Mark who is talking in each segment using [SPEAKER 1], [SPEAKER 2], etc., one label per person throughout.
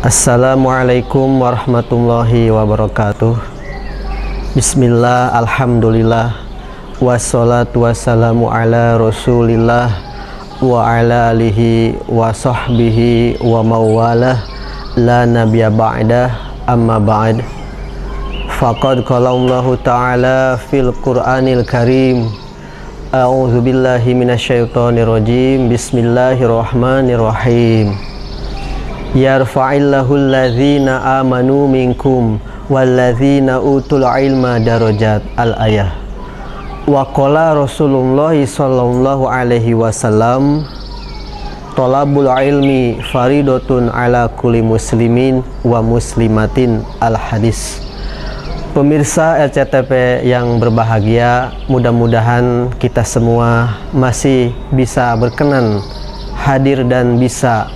[SPEAKER 1] Assalamualaikum warahmatullahi wabarakatuh. Bismillah, alhamdulillah, wassalatu wassalamu ala rasulillah wa ala alihi wa sahbihi wa mawalah, la nabiyya ba'dah, amma ba'd. Faqad qala Allahu ta'ala fil Qur'anil Karim, a'udzu billahi minasyaitonir rajim, bismillahirrahmanirrahim. Yarfa'illahu alladzina amanu minkum walladzina utul ilma darajat. Al-ayah. Wa qala Rasulullah sallallahu alaihi wasallam, thalabul ilmi faridatun ala kulli muslimin wa muslimatin. Al-hadis. Pemirsa RCTP yang berbahagia, mudah-mudahan kita semua masih bisa berkenan hadir dan bisa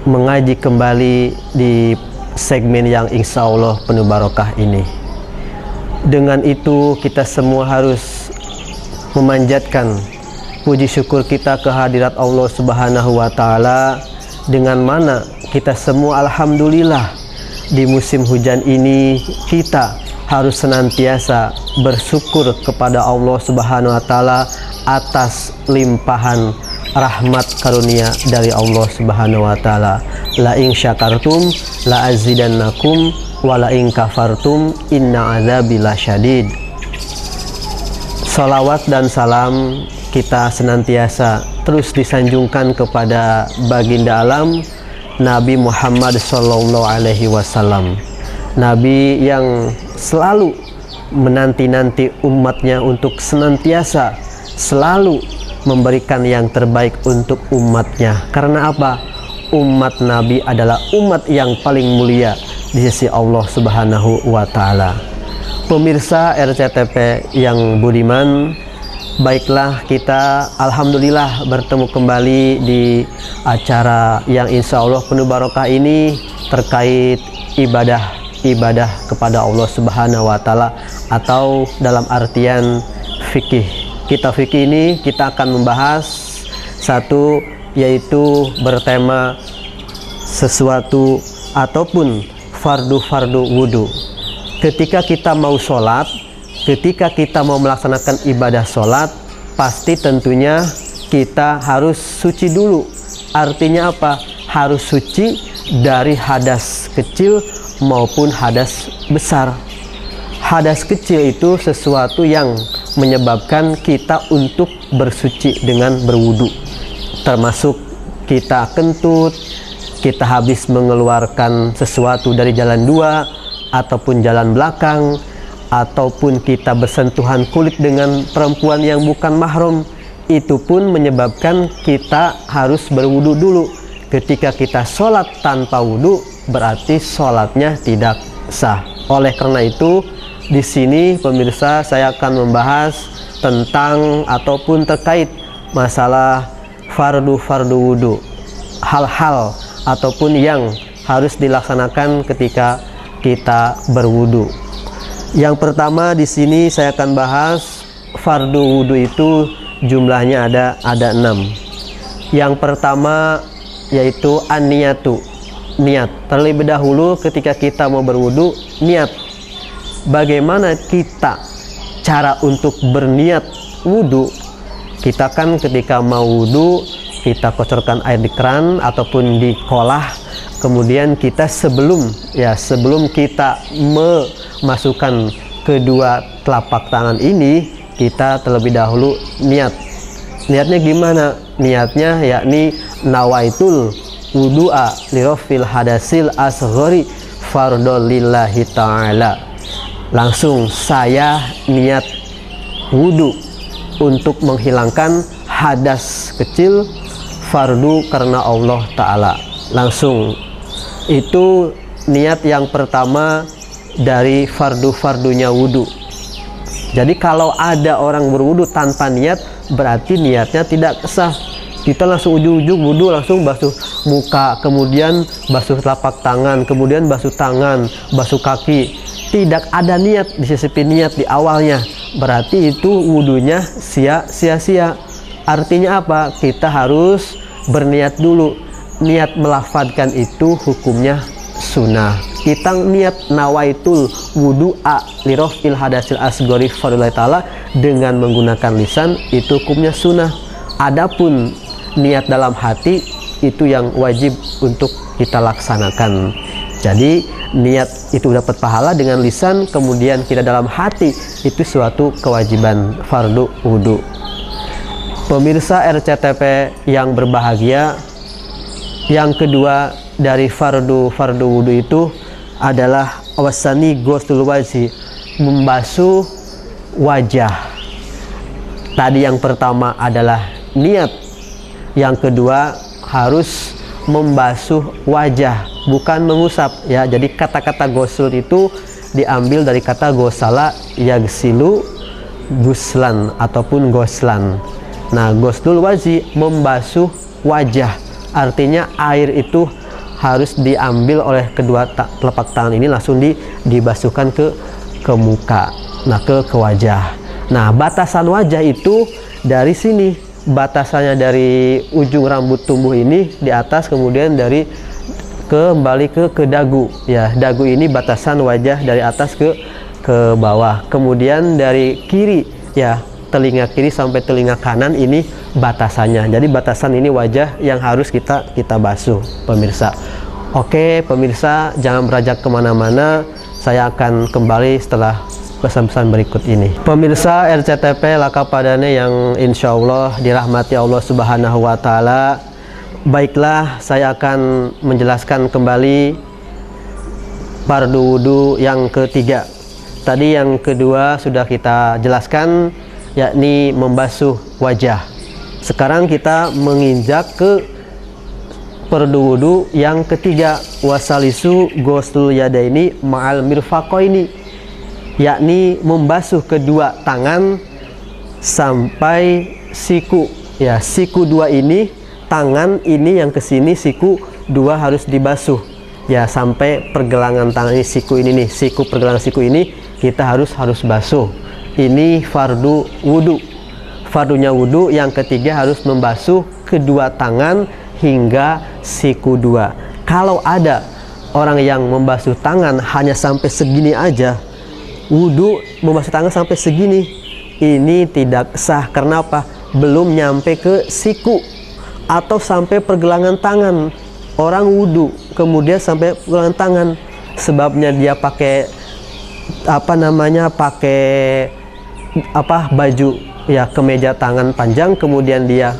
[SPEAKER 1] mengaji kembali di segmen yang insya Allah penuh barokah ini. Dengan itu kita semua harus memanjatkan puji syukur kita kehadirat Allah Subhanahu wa Ta'ala, dengan mana kita semua alhamdulillah di musim hujan ini kita harus senantiasa bersyukur kepada Allah Subhanahu wa Ta'ala atas limpahan rahmat karunia dari Allah Subhanahu wa Ta'ala. La in syakartum la azidannakum wa la in kafartum inna adzabi lasyadid. Salawat dan salam kita senantiasa terus disanjungkan kepada baginda alam Nabi Muhammad sallallahu alaihi wasallam, Nabi yang selalu menanti-nanti umatnya untuk senantiasa selalu memberikan yang terbaik untuk umatnya. Karena apa? Umat Nabi adalah umat yang paling mulia di sisi Allah Subhanahu wa Ta'ala. Pemirsa RCTP yang budiman, baiklah kita alhamdulillah bertemu kembali di acara yang insya Allah penuh barokah ini terkait ibadah kepada Allah Subhanahu wa Ta'ala, atau dalam artian fikih. Kitab fikih ini kita akan membahas satu, yaitu bertema sesuatu ataupun fardu wudu. Ketika kita mau sholat, ketika kita mau melaksanakan ibadah sholat, pasti tentunya kita harus suci dulu. Artinya apa? Harus suci dari hadas kecil maupun hadas besar. Hadas kecil itu sesuatu yang menyebabkan kita untuk bersuci dengan berwudu, termasuk kita kentut, kita habis mengeluarkan sesuatu dari jalan dua ataupun jalan belakang, ataupun kita bersentuhan kulit dengan perempuan yang bukan mahram, itu pun menyebabkan kita harus berwudu dulu. Ketika kita sholat tanpa wudu, berarti sholatnya tidak sah. Oleh karena itu, di sini pemirsa saya akan membahas tentang ataupun terkait masalah fardu wudu, hal-hal ataupun yang harus dilaksanakan ketika kita berwudu. Yang pertama di sini saya akan bahas fardu wudu itu jumlahnya ada 6. Yang pertama yaitu an-niyatu, niat. Terlebih dahulu ketika kita mau berwudu, niat. Bagaimana kita cara untuk berniat wudu? Kita kan ketika mau wudu, kita kocorkan air di keran ataupun di kolah, kemudian kita sebelum kita memasukkan kedua telapak tangan ini, kita terlebih dahulu niat. Niatnya gimana? Niatnya yakni nawaitul wudu'a lirafil hadasil asghari fardhu lillahi ta'ala. Langsung saya niat wudu untuk menghilangkan hadas kecil fardu karena Allah Ta'ala. Langsung itu niat yang pertama dari fardu-fardunya wudu. Jadi kalau ada orang berwudu tanpa niat, berarti niatnya tidak sah. Kita langsung ujung-ujung wudu, langsung basuh muka, kemudian basuh telapak tangan, kemudian basuh tangan, basuh kaki. Tidak ada niat, disisipin niat di awalnya, berarti itu wudunya sia-sia. Artinya apa? Kita harus berniat dulu. niat melafadzkan itu hukumnya sunnah. Kita niat nawaitul wudu'a lirafil hadasil asghari fardhu ta'ala dengan menggunakan lisan, itu hukumnya sunnah. Adapun niat dalam hati itu yang wajib untuk kita laksanakan. Jadi niat itu dapat pahala dengan lisan, kemudian kita dalam hati, itu suatu kewajiban fardu wudu. Pemirsa RCTP yang berbahagia, yang kedua dari fardu wudu itu adalah wasani ghusl wajhi, membasuh wajah. Tadi yang pertama adalah niat, yang kedua harus membasuh wajah, bukan mengusap ya. Jadi kata-kata ghusl itu diambil dari kata ghusala yaghsilu ghuslan ataupun ghuslan. Nah, ghuslul wajhi, membasuh wajah, artinya air itu harus diambil oleh kedua telapak tangan ini, langsung dibasuhkan ke muka, nah ke wajah. Nah, batasan wajah itu dari sini, batasannya dari ujung rambut tumbuh ini di atas, kemudian dari kembali ke dagu ya. Dagu ini batasan wajah dari atas ke bawah. Kemudian dari kiri ya, telinga kiri sampai telinga kanan ini batasannya. Jadi batasan ini wajah yang harus kita basuh, pemirsa. Oke pemirsa, jangan beranjak kemana-mana, saya akan kembali setelah pesan-pesan berikut ini. Pemirsa RCTP Lakapadane yang insya Allah dirahmati Allah Subhanahu wa Ta'ala, baiklah saya akan menjelaskan kembali fardu wudu yang ketiga. Tadi yang kedua sudah kita jelaskan, yakni membasuh wajah. Sekarang kita menginjak ke fardu wudu yang ketiga, wasalisu ghuslul yadaini ma'al mirfaqaini, yakni membasuh kedua tangan sampai siku ya. Siku dua ini, tangan ini yang kesini, siku dua harus dibasuh ya, sampai pergelangan tangan ini, siku ini nih, siku pergelangan siku ini kita harus basuh. Ini fardu wudu. Fardunya wudu yang ketiga harus membasuh kedua tangan hingga siku dua. Kalau ada orang yang membasuh tangan hanya sampai segini aja, wudu membasuh tangan sampai segini, ini tidak sah. Karena apa? Belum nyampe ke siku atau sampai pergelangan tangan. Orang wudu kemudian sampai pergelangan tangan, sebabnya dia pakai baju ya, kemeja tangan panjang, kemudian dia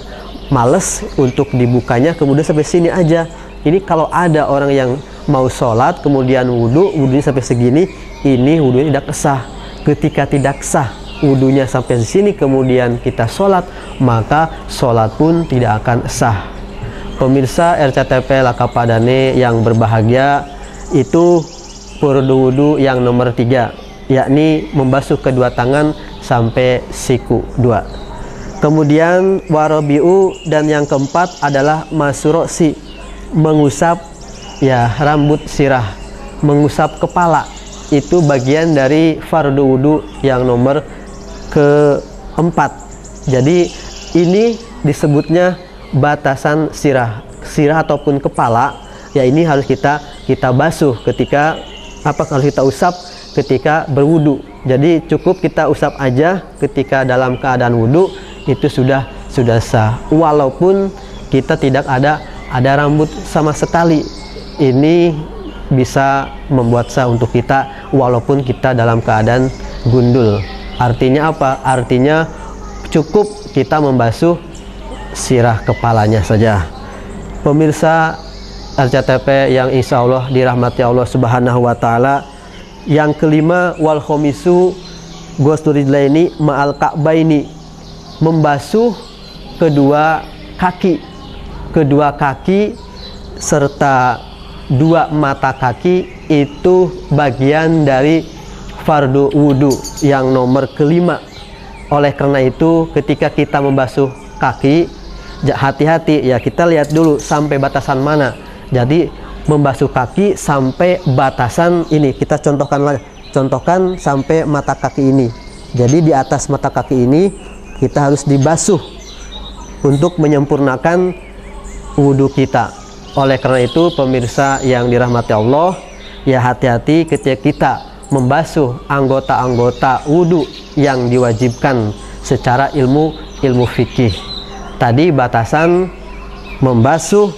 [SPEAKER 1] males untuk dibukanya, kemudian sampai sini aja. Ini kalau ada orang yang mau sholat kemudian wudunya sampai segini, ini wudunya tidak sah. Ketika tidak sah wudunya sampai sini kemudian kita sholat, maka sholat pun tidak akan sah. Pemirsa RCTP Lakapadane yang berbahagia, itu fardu wudu yang nomor 3, yakni membasuh kedua tangan sampai siku 2. Kemudian warabiu, dan yang keempat adalah masurosi, mengusap ya rambut sirah, mengusap kepala. Itu bagian dari fardu wudu yang nomor keempat. Jadi ini disebutnya batasan sirah ataupun kepala ya. Ini harus kita basuh ketika harus kita usap ketika berwudu. Jadi cukup kita usap aja ketika dalam keadaan wudu, itu sudah sah, walaupun kita tidak ada rambut sama sekali. Ini bisa membuat sah untuk kita walaupun kita dalam keadaan gundul. Artinya apa? Artinya cukup kita membasuh sirah kepalanya saja. Pemirsa RCTP yang insya Allah dirahmati Allah Subhanahu wa Ta'ala, yang kelima wal khomisu ghuslul rijlaini ma'al ka'baini, membasuh kedua kaki serta dua mata kaki, itu bagian dari fardu wudu yang nomor kelima. Oleh karena itu ketika kita membasuh kaki, hati-hati ya, kita lihat dulu sampai batasan mana. Jadi membasuh kaki sampai batasan ini, kita contohkan sampai mata kaki ini. Jadi di atas mata kaki ini kita harus dibasuh untuk menyempurnakan wudhu kita. Oleh karena itu pemirsa yang dirahmati Allah, ya hati-hati ketika kita membasuh anggota-anggota wudhu yang diwajibkan secara ilmu fikih. Tadi batasan membasuh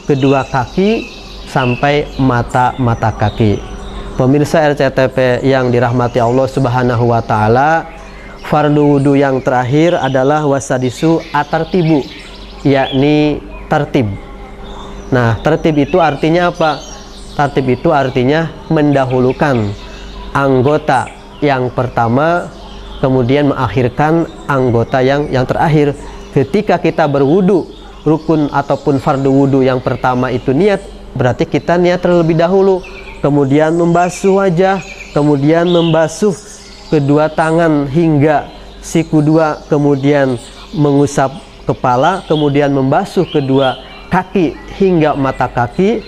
[SPEAKER 1] kedua kaki sampai mata kaki. Pemirsa RCTP yang dirahmati Allah Subhanahu wa taala, fardu wudhu yang terakhir adalah wasadisu atartibu, yakni tertib. Nah, tertib itu artinya apa? Tertib itu artinya mendahulukan anggota yang pertama, kemudian mengakhirkan anggota yang terakhir. Ketika kita berwudu, rukun ataupun fardu wudu yang pertama itu niat, berarti kita niat terlebih dahulu, kemudian membasuh wajah, kemudian membasuh kedua tangan hingga siku dua, kemudian mengusap kepala, kemudian membasuh kedua kaki hingga mata kaki.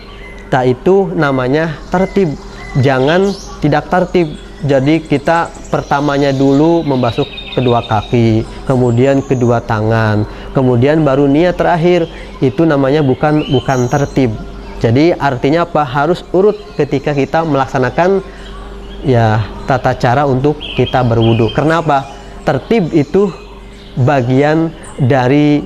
[SPEAKER 1] Nah, itu namanya tertib. Jangan tidak tertib. Jadi kita pertamanya dulu membasuh kedua kaki, kemudian kedua tangan, kemudian baru niat terakhir. Itu namanya bukan tertib. Jadi artinya apa? Harus urut ketika kita melaksanakan ya tata cara untuk kita berwudu. Kenapa? Tertib itu bagian dari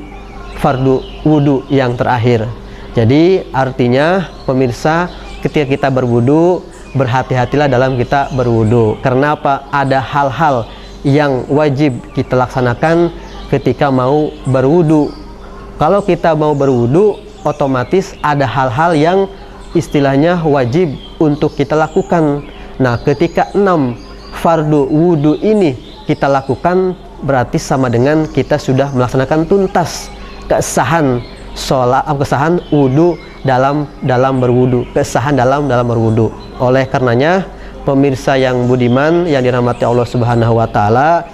[SPEAKER 1] fardu wudu yang terakhir. Jadi artinya pemirsa, ketika kita berwudu, berhati-hatilah dalam kita berwudu. Karena apa? Ada hal-hal yang wajib kita laksanakan ketika mau berwudu. Kalau kita mau berwudu, otomatis ada hal-hal yang istilahnya wajib untuk kita lakukan. Nah, ketika 6 fardu wudu ini kita lakukan, berarti sama dengan kita sudah melaksanakan tuntas kesahan wudu dalam berwudu, kesahan dalam berwudu. Oleh karenanya pemirsa yang budiman yang dirahmati Allah Subhanahu wa taala,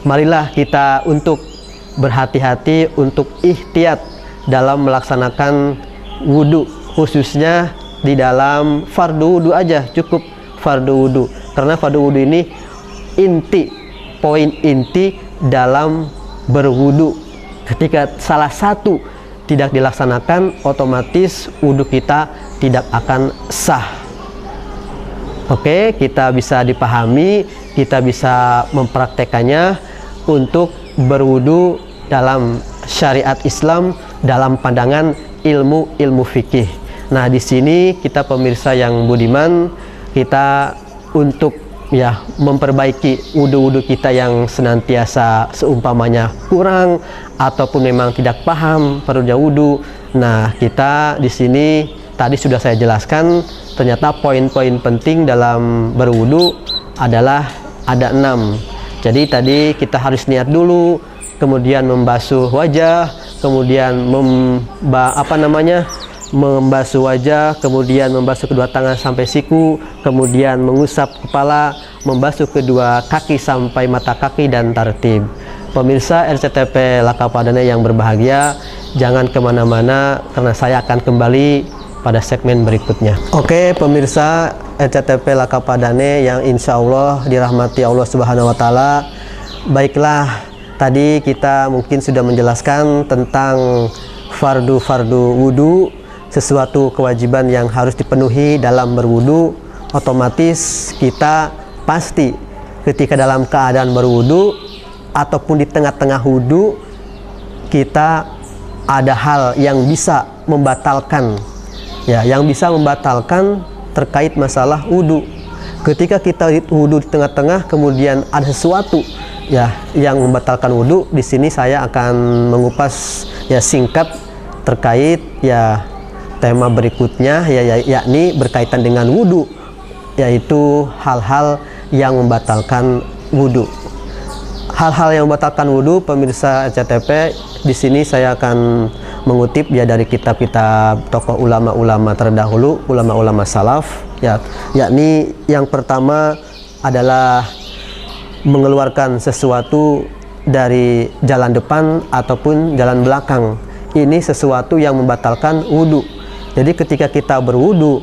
[SPEAKER 1] marilah kita untuk berhati-hati, untuk ihtiyat dalam melaksanakan wudu, khususnya di dalam fardu wudu aja, cukup fardu wudu. Karena fardu wudu ini poin inti dalam berwudu. Ketika salah satu tidak dilaksanakan, otomatis wudu kita tidak akan sah. Oke, kita bisa dipahami, kita bisa mempraktekannya untuk berwudu dalam syariat Islam, dalam pandangan ilmu fikih. Nah, di sini kita pemirsa yang budiman, kita untuk ya memperbaiki wudu-wudu kita yang senantiasa seumpamanya kurang ataupun memang tidak paham perlunya wudu. Nah, kita di sini tadi sudah saya jelaskan, ternyata poin-poin penting dalam berwudu adalah ada 6. Jadi tadi kita harus niat dulu, kemudian membasuh wajah, kemudian membasuh wajah, kemudian membasuh kedua tangan sampai siku, kemudian mengusap kepala, membasuh kedua kaki sampai mata kaki, dan tertib. Pemirsa RCTP Lakapadana yang berbahagia, jangan kemana-mana karena saya akan kembali pada segmen berikutnya. Oke pemirsa RCTP Lakapadana yang insya Allah dirahmati Allah Subhanahu wa taala. Baiklah, tadi kita mungkin sudah menjelaskan tentang fardu wudu, sesuatu kewajiban yang harus dipenuhi dalam berwudu. Otomatis kita pasti ketika dalam keadaan berwudu ataupun di tengah-tengah wudu, kita ada hal yang bisa membatalkan, ya, yang bisa membatalkan terkait masalah wudu. Ketika kita wudu di tengah-tengah, kemudian ada sesuatu ya yang membatalkan wudu, di sini saya akan mengupas ya singkat terkait ya tema berikutnya, yakni berkaitan dengan wudu, yaitu hal-hal yang membatalkan wudu. Hal-hal yang membatalkan wudu, pemirsa RCTP, di sini saya akan mengutip ya dari kitab-kitab tokoh ulama-ulama terdahulu, ulama-ulama salaf, ya, yakni yang pertama adalah mengeluarkan sesuatu dari jalan depan ataupun jalan belakang. Ini sesuatu yang membatalkan wudu. Jadi ketika kita berwudu,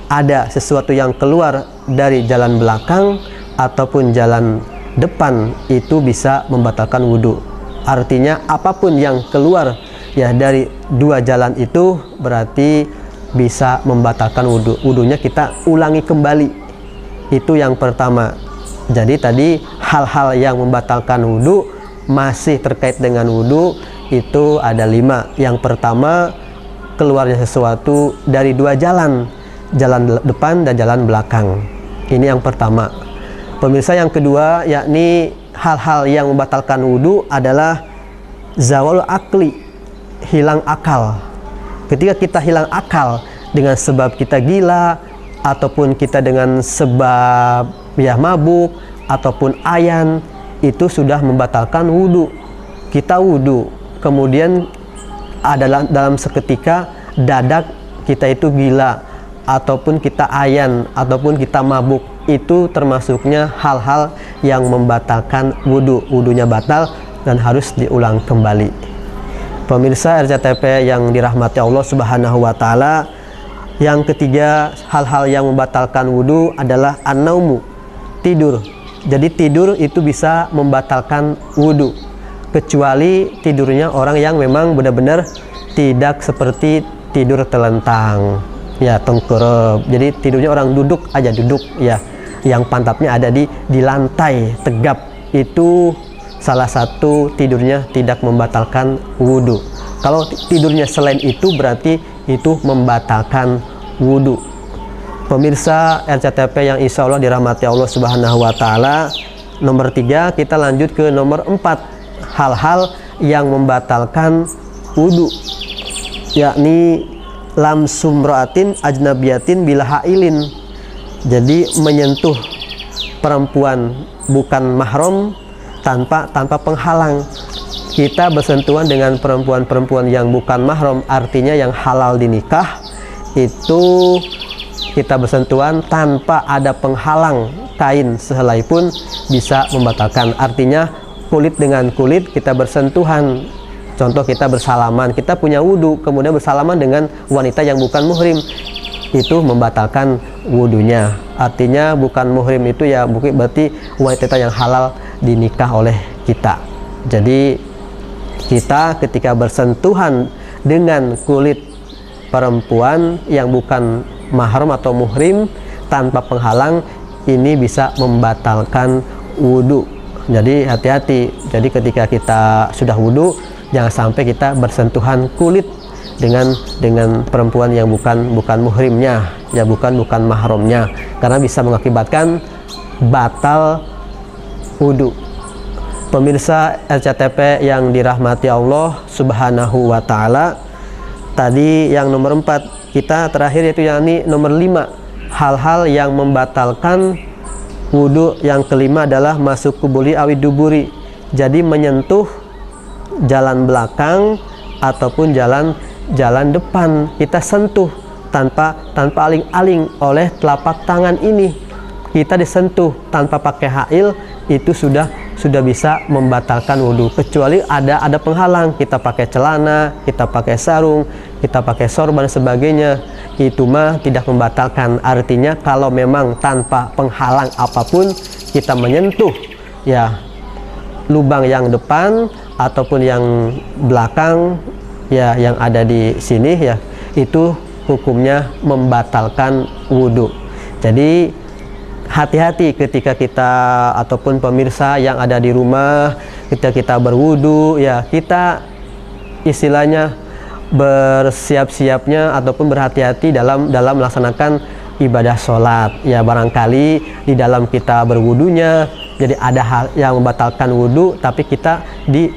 [SPEAKER 1] ada sesuatu yang keluar dari jalan belakang ataupun jalan depan, itu bisa membatalkan wudu. Artinya apapun yang keluar ya dari dua jalan itu berarti bisa membatalkan wudhu. Wudhunya kita ulangi kembali. Itu yang pertama. Jadi tadi hal-hal yang membatalkan wudhu masih terkait dengan wudhu itu ada 5. Yang pertama, keluarnya sesuatu dari 2 jalan, jalan depan dan jalan belakang. Ini yang pertama. Pemirsa, yang kedua yakni hal-hal yang membatalkan wudhu adalah zawal akli, hilang akal. Ketika kita hilang akal dengan sebab kita gila, ataupun kita dengan sebab mabuk ataupun ayan, itu sudah membatalkan wudhu. Kita wudhu, kemudian adalah dalam seketika dadak kita itu gila, ataupun kita ayan, ataupun kita mabuk, itu termasuknya hal-hal yang membatalkan wudhu. Wudhunya batal dan harus diulang kembali. Pemirsa RCTP yang dirahmati Allah Subhanahu wa Ta'ala, yang ketiga hal-hal yang membatalkan wudhu adalah an-naumu, tidur. Jadi tidur itu bisa membatalkan wudhu, kecuali tidurnya orang yang memang benar-benar tidak seperti tidur telentang, ya tengkurap. Jadi tidurnya orang duduk aja, duduk ya, yang pantatnya ada di lantai tegap, itu salah satu tidurnya tidak membatalkan wudhu. Kalau tidurnya selain itu berarti itu membatalkan wudhu. Pemirsa RCTP yang insya Allah dirahmati Allah Subhanahu wa Ta'ala, nomor 3 kita lanjut ke nomor 4, hal-hal yang membatalkan wudhu, yakni lamsum ro'atin ajnabiyatin bila hailin. Jadi menyentuh perempuan bukan mahram tanpa penghalang. Kita bersentuhan dengan perempuan-perempuan yang bukan mahram, artinya yang halal dinikah, itu kita bersentuhan tanpa ada penghalang kain sehelai pun bisa membatalkan. Artinya kulit dengan kulit kita bersentuhan. Contoh kita bersalaman, kita punya wudhu, kemudian bersalaman dengan wanita yang bukan muhrim, itu membatalkan wudhunya. Artinya bukan muhrim itu ya berarti wanita yang halal dinikah oleh kita. Jadi kita ketika bersentuhan dengan kulit perempuan yang bukan mahram atau muhrim tanpa penghalang, ini bisa membatalkan wudhu. Jadi hati-hati. Jadi ketika kita sudah wudhu, jangan sampai kita bersentuhan kulit dengan perempuan yang bukan muhrimnya, ya bukan mahramnya, karena bisa mengakibatkan batal wudhu. Pemirsa RCTP yang dirahmati Allah Subhanahu wa Ta'ala, tadi yang nomor 4 kita terakhir yaitu yakni nomor 5, hal-hal yang membatalkan wudhu. Yang kelima adalah masuk kubuli awid duburi, jadi menyentuh jalan belakang ataupun jalan depan, kita sentuh tanpa aling-aling oleh telapak tangan ini, kita disentuh tanpa pakai hail, itu sudah bisa membatalkan wudhu, kecuali ada penghalang, kita pakai celana, kita pakai sarung, kita pakai sorban dan sebagainya, itu mah tidak membatalkan. Artinya kalau memang tanpa penghalang apapun kita menyentuh ya lubang yang depan ataupun yang belakang ya yang ada di sini ya, itu hukumnya membatalkan wudhu. Jadi hati-hati ketika kita ataupun pemirsa yang ada di rumah, ketika kita berwudu ya, kita istilahnya bersiap-siapnya ataupun berhati-hati dalam melaksanakan ibadah sholat ya. Barangkali di dalam kita berwudunya jadi ada hal yang membatalkan wudhu, tapi kita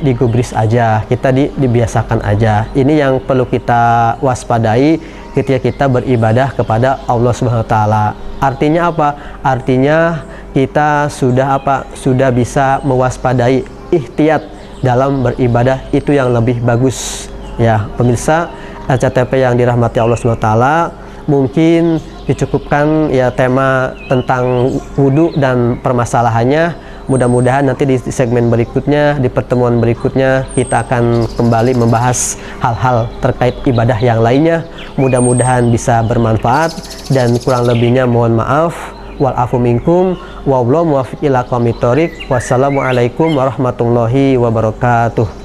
[SPEAKER 1] digubris aja, kita dibiasakan aja. Ini yang perlu kita waspadai ketika kita beribadah kepada Allah Subhanahu wa Ta'ala. Artinya apa? Artinya kita sudah bisa mewaspadai, ihtiyat dalam beribadah, itu yang lebih bagus ya. Pemirsa RCTP yang dirahmati Allah Subhanahu wa Ta'ala, mungkin dicukupkan ya tema tentang wudhu dan permasalahannya. Mudah-mudahan nanti di segmen berikutnya, di pertemuan berikutnya, kita akan kembali membahas hal-hal terkait ibadah yang lainnya. Mudah-mudahan bisa bermanfaat, dan kurang lebihnya mohon maaf. Wal afu minkum wallahu muwaffiq ila aqwamit thoriq. Wassalamualaikum warahmatullahi wabarakatuh.